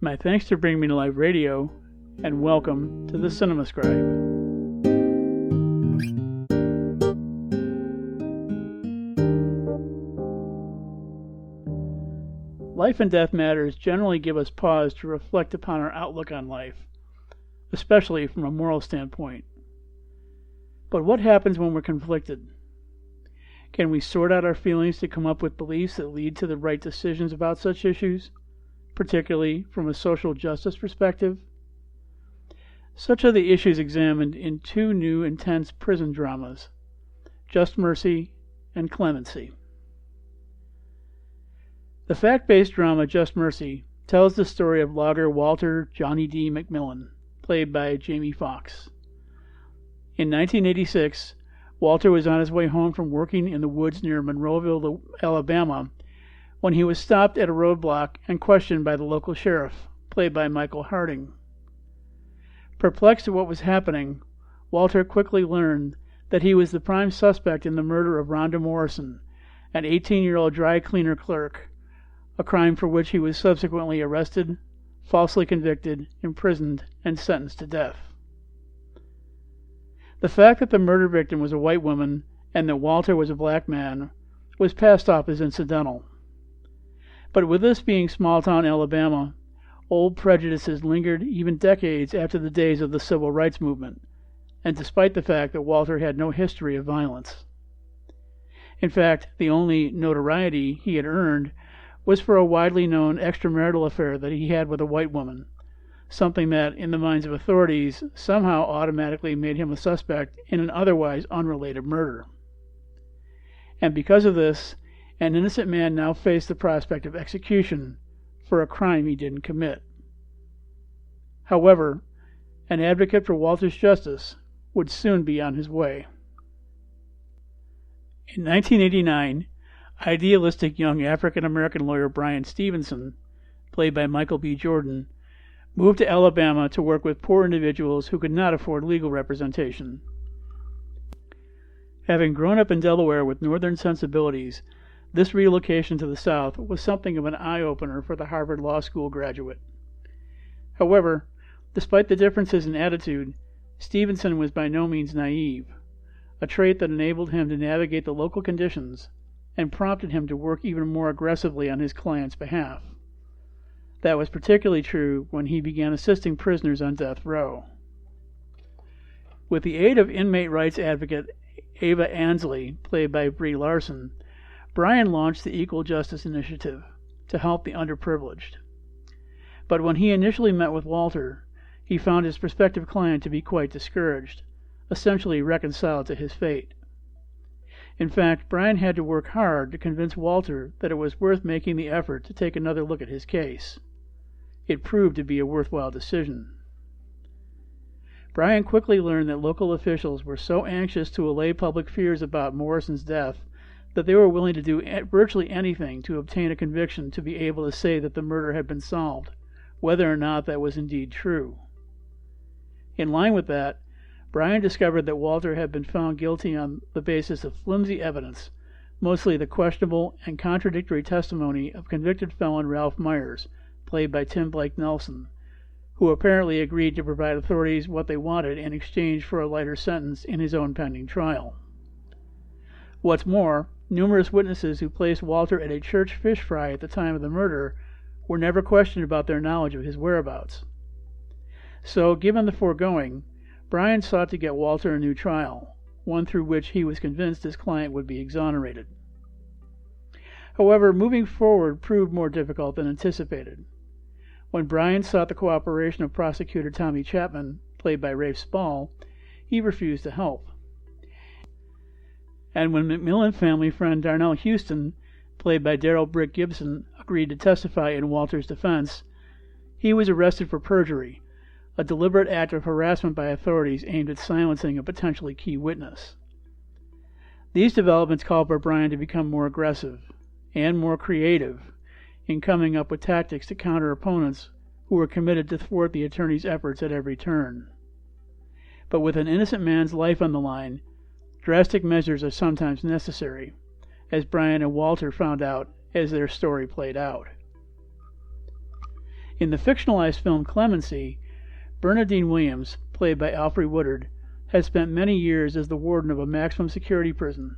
My thanks to Bring Me to Life Radio, and welcome to the Cinema Scribe. Life and death matters generally give us pause to reflect upon our outlook on life, especially from a moral standpoint. But what happens when we're conflicted? Can we sort out our feelings to come up with beliefs that lead to the right decisions about such issues, particularly from a social justice perspective? Such are the issues examined in two new intense prison dramas, Just Mercy and Clemency. The fact-based drama Just Mercy tells the story of logger Walter Johnny D. McMillan, played by Jamie Foxx. In 1986, Walter was on his way home from working in the woods near Monroeville, Alabama, when he was stopped at a roadblock and questioned by the local sheriff, played by Michael Harding. Perplexed at what was happening, Walter quickly learned that he was the prime suspect in the murder of Rhonda Morrison, an 18-year-old dry cleaner clerk, a crime for which he was subsequently arrested, falsely convicted, imprisoned, and sentenced to death. The fact that the murder victim was a white woman and that Walter was a black man was passed off as incidental. But with this being small-town Alabama, old prejudices lingered even decades after the days of the civil rights movement, and despite the fact that Walter had no history of violence. In fact, the only notoriety he had earned was for a widely known extramarital affair that he had with a white woman, something that, in the minds of authorities, somehow automatically made him a suspect in an otherwise unrelated murder. And because of this, an innocent man now faced the prospect of execution for a crime he didn't commit. However, an advocate for Walter's justice would soon be on his way. In 1989, idealistic young African-American lawyer Bryan Stevenson, played by Michael B. Jordan, moved to Alabama to work with poor individuals who could not afford legal representation. Having grown up in Delaware with northern sensibilities, this relocation to the South was something of an eye-opener for the Harvard Law School graduate. However, despite the differences in attitude, Stevenson was by no means naive, a trait that enabled him to navigate the local conditions and prompted him to work even more aggressively on his client's behalf. That was particularly true when he began assisting prisoners on death row. With the aid of inmate rights advocate Ava Ansley, played by Brie Larson, Bryan launched the Equal Justice Initiative to help the underprivileged. But when he initially met with Walter, he found his prospective client to be quite discouraged, essentially reconciled to his fate. In fact, Bryan had to work hard to convince Walter that it was worth making the effort to take another look at his case. It proved to be a worthwhile decision. Bryan quickly learned that local officials were so anxious to allay public fears about Morrison's death that they were willing to do virtually anything to obtain a conviction to be able to say that the murder had been solved, whether or not that was indeed true. In line with that, Bryan discovered that Walter had been found guilty on the basis of flimsy evidence, mostly the questionable and contradictory testimony of convicted felon Ralph Myers, played by Tim Blake Nelson, who apparently agreed to provide authorities what they wanted in exchange for a lighter sentence in his own pending trial. What's more, numerous witnesses who placed Walter at a church fish fry at the time of the murder were never questioned about their knowledge of his whereabouts. So, given the foregoing, Bryan sought to get Walter a new trial, one through which he was convinced his client would be exonerated. However, moving forward proved more difficult than anticipated. When Bryan sought the cooperation of prosecutor Tommy Chapman, played by Rafe Spall, he refused to help. And when McMillan family friend Darnell Houston, played by Darrell Brick Gibson, agreed to testify in Walter's defense, he was arrested for perjury, a deliberate act of harassment by authorities aimed at silencing a potentially key witness. These developments called for Bryan to become more aggressive and more creative in coming up with tactics to counter opponents who were committed to thwart the attorney's efforts at every turn. But with an innocent man's life on the line, drastic measures are sometimes necessary, as Bryan and Walter found out as their story played out. In the fictionalized film Clemency, Bernadine Williams, played by Alfre Woodard, has spent many years as the warden of a maximum security prison,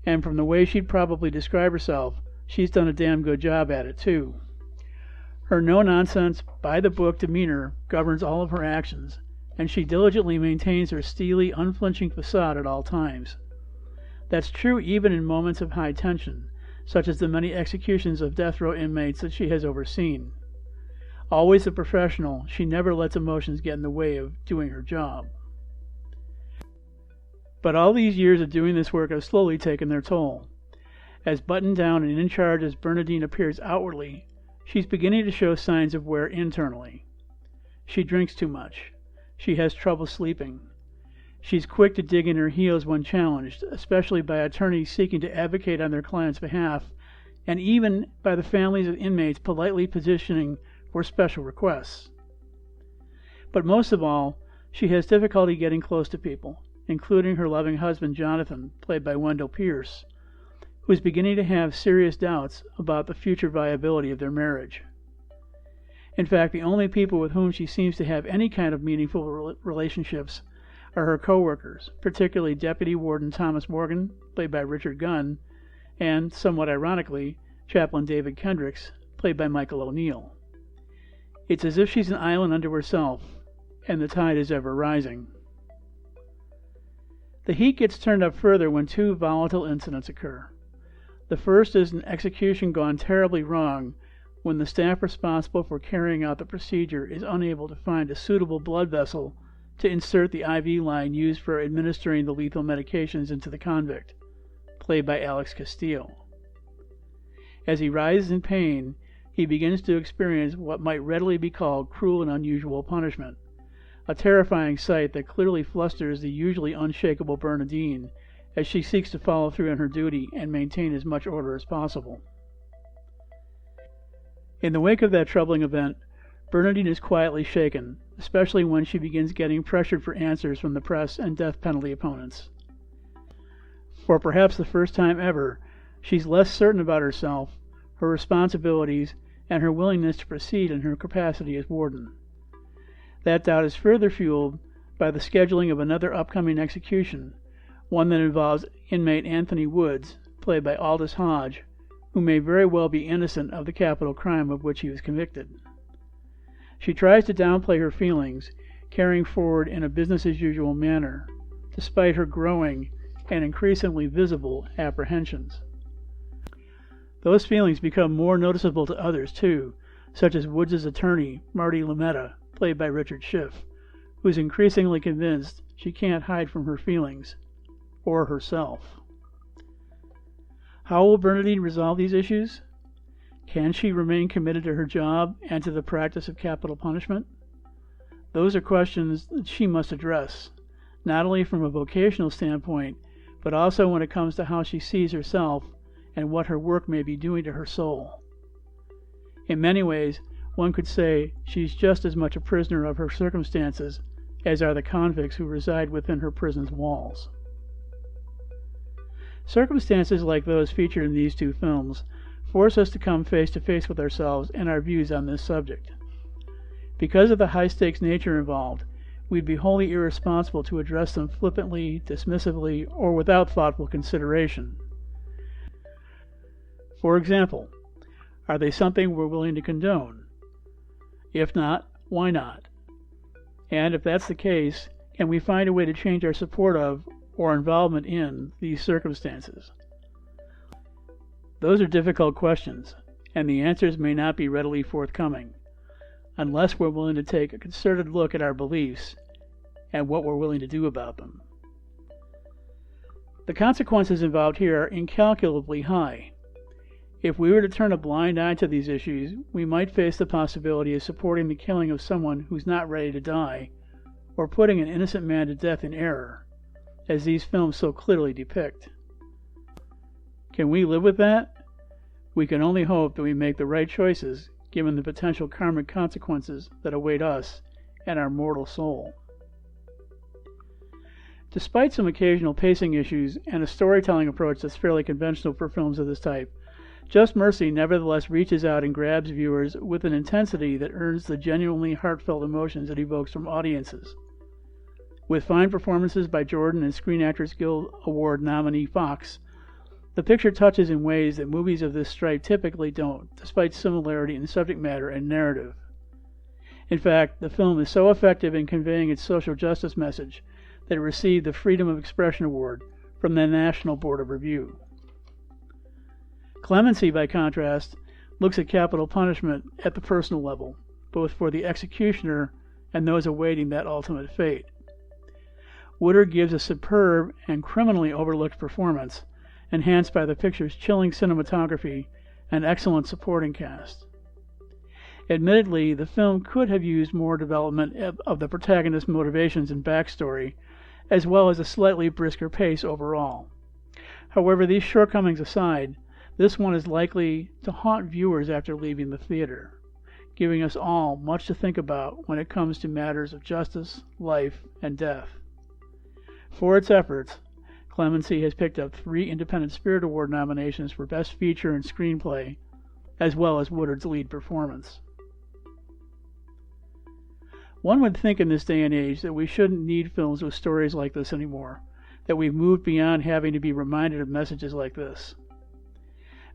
and from the way she'd probably describe herself, she's done a damn good job at it, too. Her no-nonsense, by-the-book demeanor governs all of her actions, and she diligently maintains her steely, unflinching facade at all times. That's true even in moments of high tension, such as the many executions of death row inmates that she has overseen. Always a professional, she never lets emotions get in the way of doing her job. But all these years of doing this work have slowly taken their toll. As buttoned down and in charge as Bernadine appears outwardly, she's beginning to show signs of wear internally. She drinks too much. She has trouble sleeping. She's quick to dig in her heels when challenged, especially by attorneys seeking to advocate on their client's behalf, and even by the families of inmates politely petitioning for special requests. But most of all, she has difficulty getting close to people, including her loving husband Jonathan, played by Wendell Pierce, who is beginning to have serious doubts about the future viability of their marriage. In fact, the only people with whom she seems to have any kind of meaningful relationships are her co-workers, particularly Deputy Warden Thomas Morgan, played by Richard Gunn, and, somewhat ironically, Chaplain David Kendricks, played by Michael O'Neill. It's as if she's an island unto herself, and the tide is ever rising. The heat gets turned up further when two volatile incidents occur. The first is an execution gone terribly wrong when the staff responsible for carrying out the procedure is unable to find a suitable blood vessel to insert the IV line used for administering the lethal medications into the convict, played by Alex Castillo. As he writhes in pain, he begins to experience what might readily be called cruel and unusual punishment, a terrifying sight that clearly flusters the usually unshakable Bernadine as she seeks to follow through on her duty and maintain as much order as possible. In the wake of that troubling event, Bernadine is quietly shaken, especially when she begins getting pressured for answers from the press and death penalty opponents. For perhaps the first time ever, she's less certain about herself, her responsibilities, and her willingness to proceed in her capacity as warden. That doubt is further fueled by the scheduling of another upcoming execution, one that involves inmate Anthony Woods, played by Aldous Hodge, who may very well be innocent of the capital crime of which he was convicted. She tries to downplay her feelings, carrying forward in a business-as-usual manner, despite her growing and increasingly visible apprehensions. Those feelings become more noticeable to others, too, such as Woods' attorney, Marty Lametta, played by Richard Schiff, who is increasingly convinced she can't hide from her feelings, or herself. How will Bernadine resolve these issues? Can she remain committed to her job and to the practice of capital punishment? Those are questions that she must address, not only from a vocational standpoint, but also when it comes to how she sees herself and what her work may be doing to her soul. In many ways, one could say she's just as much a prisoner of her circumstances as are the convicts who reside within her prison's walls. Circumstances like those featured in these two films force us to come face to face with ourselves and our views on this subject. Because of the high-stakes nature involved, we'd be wholly irresponsible to address them flippantly, dismissively, or without thoughtful consideration. For example, are they something we're willing to condone? If not, why not? And if that's the case, can we find a way to change our support of or involvement in these circumstances? Those are difficult questions, and the answers may not be readily forthcoming, unless we're willing to take a concerted look at our beliefs and what we're willing to do about them. The consequences involved here are incalculably high. If we were to turn a blind eye to these issues, we might face the possibility of supporting the killing of someone who's not ready to die, or putting an innocent man to death in error, as these films so clearly depict. Can we live with that? We can only hope that we make the right choices, given the potential karmic consequences that await us and our mortal soul. Despite some occasional pacing issues and a storytelling approach that's fairly conventional for films of this type, Just Mercy nevertheless reaches out and grabs viewers with an intensity that earns the genuinely heartfelt emotions it evokes from audiences. With fine performances by Jordan and Screen Actors Guild Award nominee Fox, the picture touches in ways that movies of this stripe typically don't, despite similarity in subject matter and narrative. In fact, the film is so effective in conveying its social justice message that it received the Freedom of Expression Award from the National Board of Review. Clemency, by contrast, looks at capital punishment at the personal level, both for the executioner and those awaiting that ultimate fate. Woodard gives a superb and criminally overlooked performance, enhanced by the picture's chilling cinematography and excellent supporting cast. Admittedly, the film could have used more development of the protagonist's motivations and backstory, as well as a slightly brisker pace overall. However, these shortcomings aside, this one is likely to haunt viewers after leaving the theater, giving us all much to think about when it comes to matters of justice, life, and death. For its efforts, Clemency has picked up 3 Independent Spirit Award nominations for Best Feature and Screenplay, as well as Woodard's lead performance. One would think in this day and age that we shouldn't need films with stories like this anymore, that we've moved beyond having to be reminded of messages like this.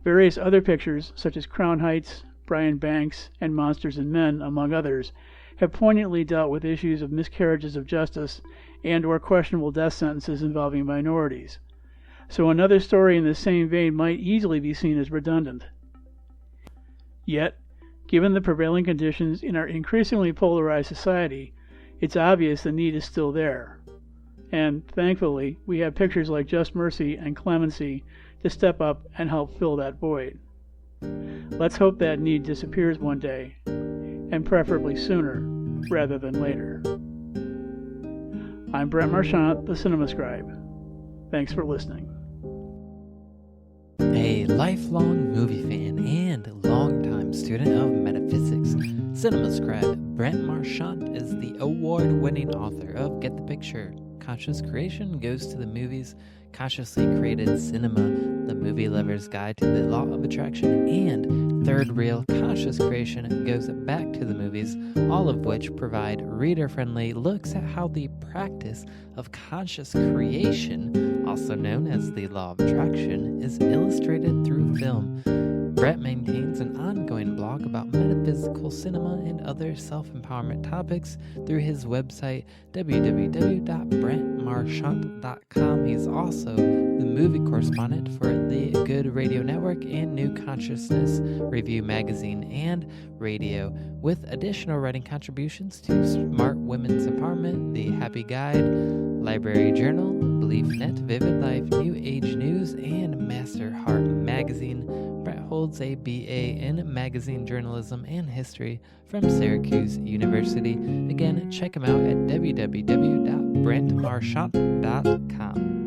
Various other pictures, such as Crown Heights, Brian Banks, and Monsters and Men, among others, have poignantly dealt with issues of miscarriages of justice and/or questionable death sentences involving minorities. So another story in the same vein might easily be seen as redundant. Yet, given the prevailing conditions in our increasingly polarized society, it's obvious the need is still there. And, thankfully, we have pictures like Just Mercy and Clemency to step up and help fill that void. Let's hope that need disappears one day, and preferably sooner rather than later. I'm Brent Marchant, the Cinema Scribe. Thanks for listening. A lifelong movie fan and longtime student of metaphysics, Cinema Scribe Brent Marchant is the award-winning author of Get the Picture, Conscious Creation Goes to the Movies, Consciously Created Cinema, The Movie Lover's Guide to the Law of Attraction, and Third Reel Conscious Creation Goes Back to the Movies, all of which provide reader-friendly looks at how the practice of conscious creation, also known as the Law of Attraction, is illustrated through film. Brett maintains an ongoing blog about metaphysical cinema and other self-empowerment topics through his website www.brentmarchant.com. He's also the movie correspondent for the Good Radio Network and New Consciousness Review magazine and radio, with additional writing contributions to Smart Women's Empowerment, The Happy Guide, Library Journal, BeliefNet, Vivid Life, New Age News, and Master Heart Magazine. Brett holds a BA in Magazine Journalism and History from Syracuse University. Again, check him out at www.brentmarchant.com.